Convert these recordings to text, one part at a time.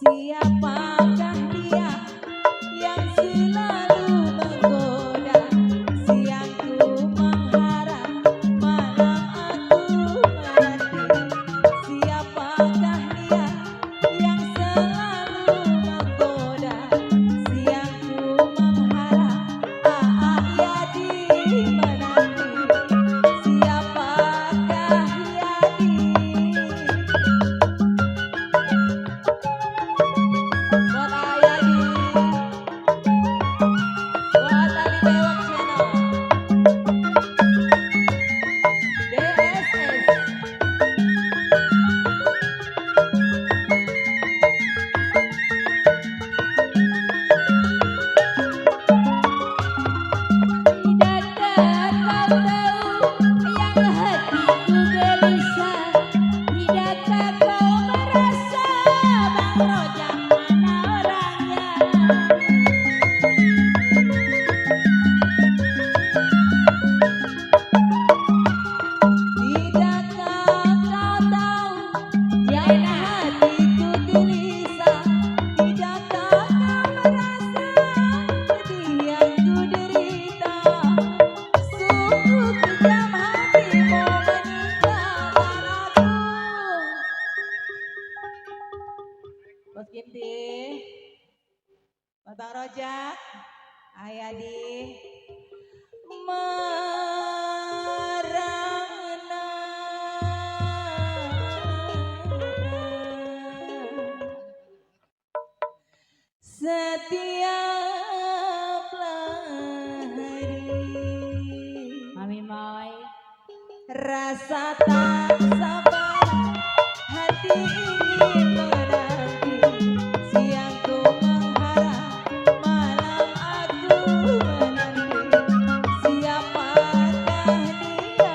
Siapakah dia yang selalu menggoda? Siang ku mengharap, malam aku menanti. Siapakah dia yang selalu menggoda? Siang ku mengharap, ya di menanti. Siapakah Yadi? Buat Ayadi, buat Ali Bewak Channel, DSS. Tidakkah kau tahu yang hatiku gelisah? Tidakkah kau merasa Bang Rojak mana orangnya? Tidakkah kau tahu yang hatiku gelisah? Tidakkah kau merasa sedih yang ku derita? Sungguh kejam hatimu meninggalkan aku. Bos Kinti, Bang Rojak, Ayadi, merana setiap hari. Mami Moy, rasa tak sabar, hati ingin menanti. Siang ku mengharap, malam aku menanti. Siapakah dia?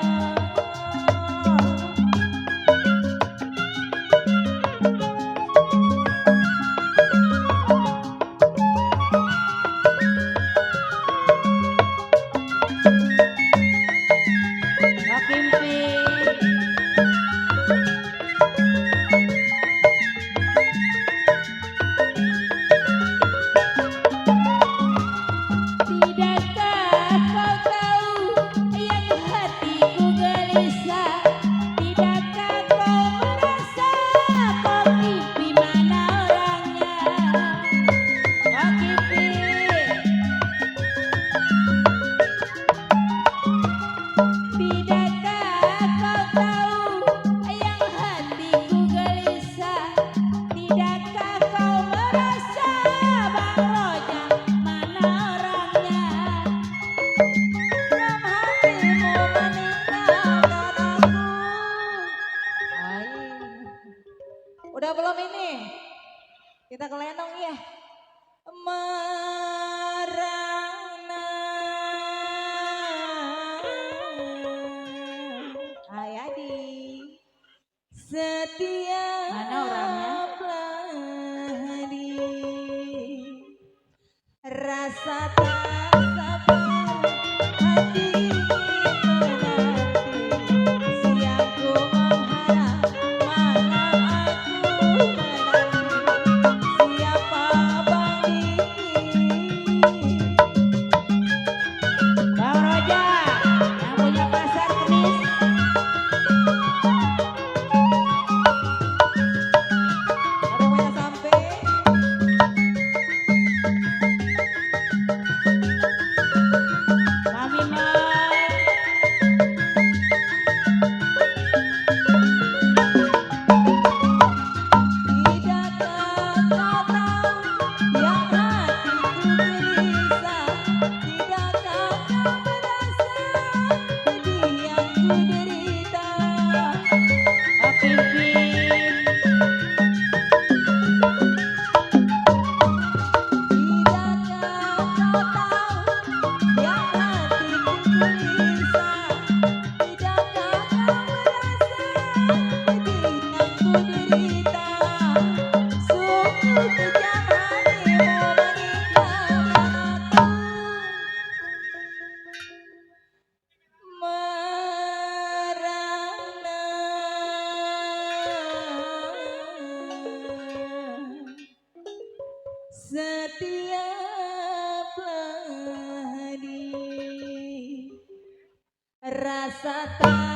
Mbak Kimpi, tidakkah kau tahu yang hatiku gelisah? Tidakkah kau merasa Kok Kipi mana orangnya? Kok Kipi, tidakkah kau tahu yang hatiku gelisah? Tidakkah kau merasa Bang Rojak mana orangnya? Dalam hatimu meninggalkan aku. Aing. Udah belum ini? Kita ke Lenong ya. Merana Ayadi, setiap Mana orangnya? hari. Rasa tak sabar, hati ingin menanti. Siang ku mengharap, malam aku menanti. Siapa Bang Diki? Bang Rojak yang punya pasar kemis. Ada yang sampai tiap ladi rasa tak